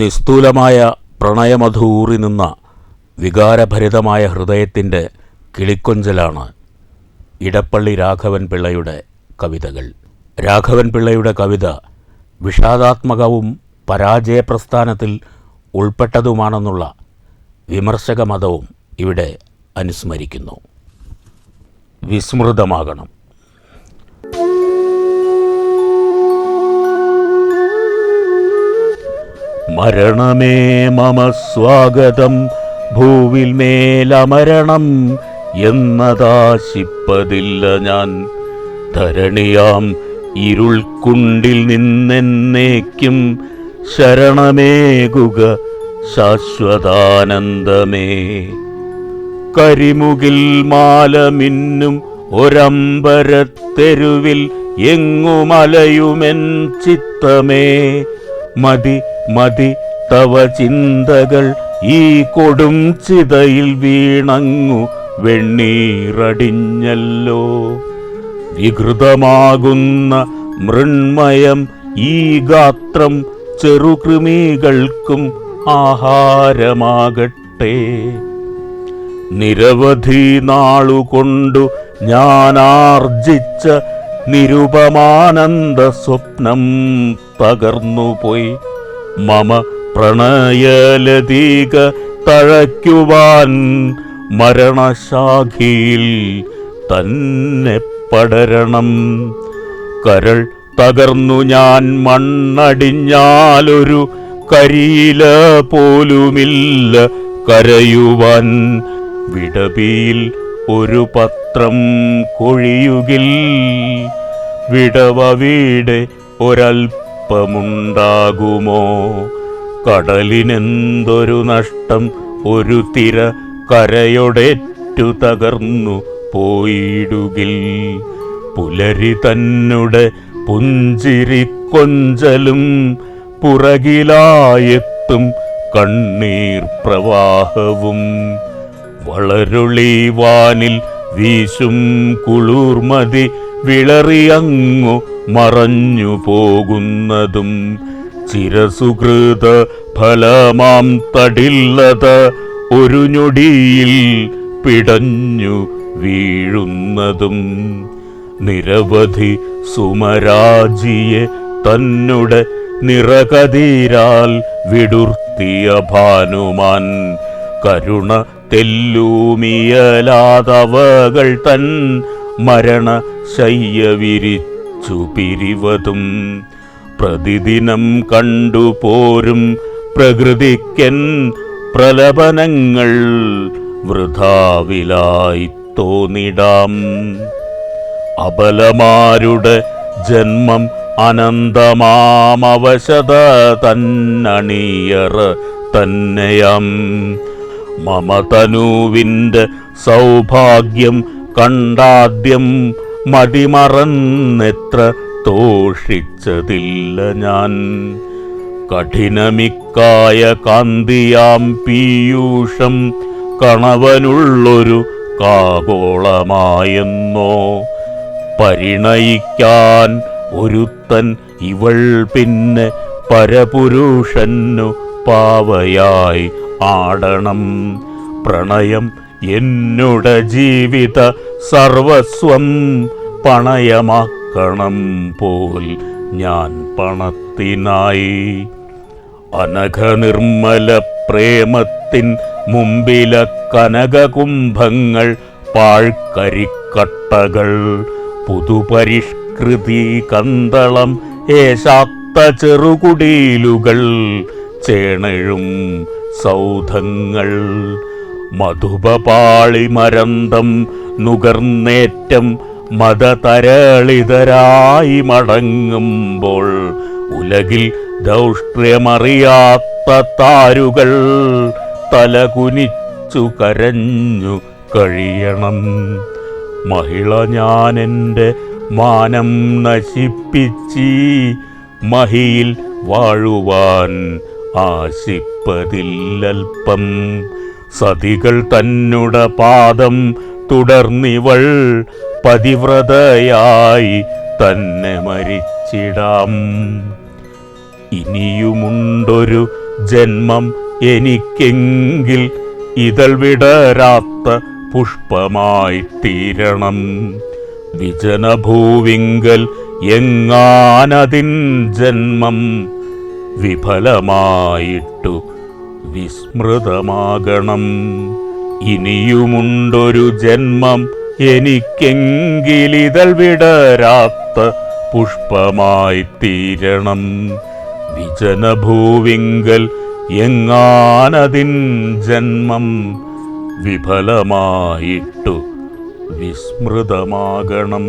നിസ്തൂലമായ പ്രണയമധൂറി നിന്ന വികാരഭരിതമായ ഹൃദയത്തിൻ്റെ കിളിക്കൊഞ്ചലാണ് ഇടപ്പള്ളി രാഘവൻ പിള്ളയുടെ കവിതകൾ. രാഘവൻ പിള്ളയുടെ കവിത വിഷാദാത്മകവും പരാജയപ്രസ്ഥാനത്തിൽ ഉൾപ്പെട്ടതുമാണെന്നുള്ള വിമർശക മതവും ഇവിടെ അനുസ്മരിക്കുന്നു. വിസ്മൃതമാകണം. മരണമേ മമ സ്വാഗതം ഭൂവിൽ മേലമരണം എന്നതാശിപ്പതില്ല ഞാൻ. ധരണിയാം ഇരുൾക്കുണ്ടിൽ നിന്നെന്നേക്കും ശരണമേകുക ശാശ്വതാനന്ദമേ. കരിമുകിൽ മാലമിന്നും ഒരമ്പരത്തെരുവിൽ എങ്ങുമലയുമെൻ ചിത്തമേ. മതി മതി തവ ചിന്തകൾ ഈ കൊടും ചിതയിൽ വീണങ്ങു വെണ്ണീറടിഞ്ഞല്ലോ. വികൃതമാകുന്ന മൃണ്മയം ഈ ഗാത്രം ചെറുകൃമികൾക്കും ആഹാരമാകട്ടെ. നിരവധി നാളുകൊണ്ടു ഞാനാർജിച്ച നിരുപമാനന്ദ സ്വപ്നം തകർന്നുപോയി. മമ പ്രണയലതീക തഴയ്ക്കുവാൻ മരണശാഖിയിൽ തന്നെ പടരണം. കരൾ തകർന്നു ഞാൻ മണ്ണടിഞ്ഞാലൊരു കരിയില പോലുമില്ല കരയുവാൻ. വിടവിയിൽ ഒരു പത്രം കൊഴിയുകിൽ വിടവവിടെ ഒരൽപ്പമുണ്ടാകുമോ. കടലിനെന്തൊരു നഷ്ടം ഒരു തിര കരയൊടേറ്റു തകർന്നു പോയിടുകിൽ. പുലരി തന്നെ പുഞ്ചിരി കൊഞ്ചലും പുറകിലായെത്തും കണ്ണീർ പ്രവാഹവും. വളരുളി വാനിൽ വീശും കുളിർമതി വിളറിയങ്ങു മറഞ്ഞു പോകുന്നതും. ചിരസുകൃത ഫലമാം തടില്ലത ഒരു ഞൊടിയിൽ പിടഞ്ഞു വീഴുന്നതും. നിരവധി സുമരാജിയെ തന്നെ നിറകതിരാൽ വിടുർത്തിയ ഭാനുമാൻ. കരുണ തെല്ലൂമിയലാതവകൾ തൻ മരണ ശയ്യ വിരിച്ചു പിരിവതും. പ്രതിദിനം കണ്ടുപോരും പ്രകൃതിക്കൻ പ്രലപനങ്ങൾ വൃഥാവിലായി തോന്നിടാം. അബലമാരുടെ ജന്മം അനന്തമാമവശത തന്നണിയറ തന്നെയാം. മമതനുവിൻ്റെ സൗഭാഗ്യം കണ്ടാദ്യം മതിമറന്നെത്ര തോഷിച്ചതില്ല ഞാൻ. കഠിനമിക്കായ കാന്തിയാം പീയൂഷം കണവനുള്ളൊരു കാകോളമായെന്നോ. പരിണയിക്കാൻ ഒരുത്തൻ ഇവൾ പിന്നെ പരപുരുഷനു പാവയായി ആടണം. പ്രണയം എന്നുടെ ജീവിത സർവസ്വം പണയമാക്കണം പോൽ ഞാൻ പണത്തിനായി. അനഘനിർമ്മല പ്രേമത്തിൻ മുമ്പില കനകകുംഭങ്ങൾ പാഴ്ക്കരിക്കട്ടകൾ. പുതുപരിഷ്കൃതി കന്തളം ഏശാത്ത ചെറുകുടീലുകൾ ചേണഴും സൗധങ്ങൾ. മധുപപാളി മരന്തം നുകർന്നേറ്റം മതതരളിതരായി മടങ്ങുമ്പോൾ ഉലകിൽ ദൗഷ്ട്ര്യമറിയാത്ത താരുകൾ തലകുനിച്ചു കരഞ്ഞു കഴിയണം. മഹിള ഞാനെൻ്റെ മാനം നശിപ്പിച്ചീ മഹിയിൽ വാഴുവാൻ ആശിപ്പതില്ലൽപ്പം. സതികൾ തന്നുട പാദം തുടർന്നിവൾ പതിവ്രതയായി തന്നെ മരിച്ചിടാം. ഇനിയുമുണ്ടൊരു ജന്മം എനിക്കെങ്കിൽ ഇതൾ വിടരാത്ത പുഷ്പമായി തീരണം. വിജനഭൂവിങ്കൽ എങ്ങാനതിൻ ജന്മം വിഫലമായിട്ടു വിസ്മൃതമാകണം. ഇനിയുമുണ്ടൊരു ജന്മം എനിക്കെങ്കിലിതൾ വിടരാത്ത പുഷ്പമായി തീരണം. വിജനഭൂവിങ്കൽ എങ്ങാനതിൻ ജന്മം വിഫലമായിട്ടു വിസ്മൃതമാകണം.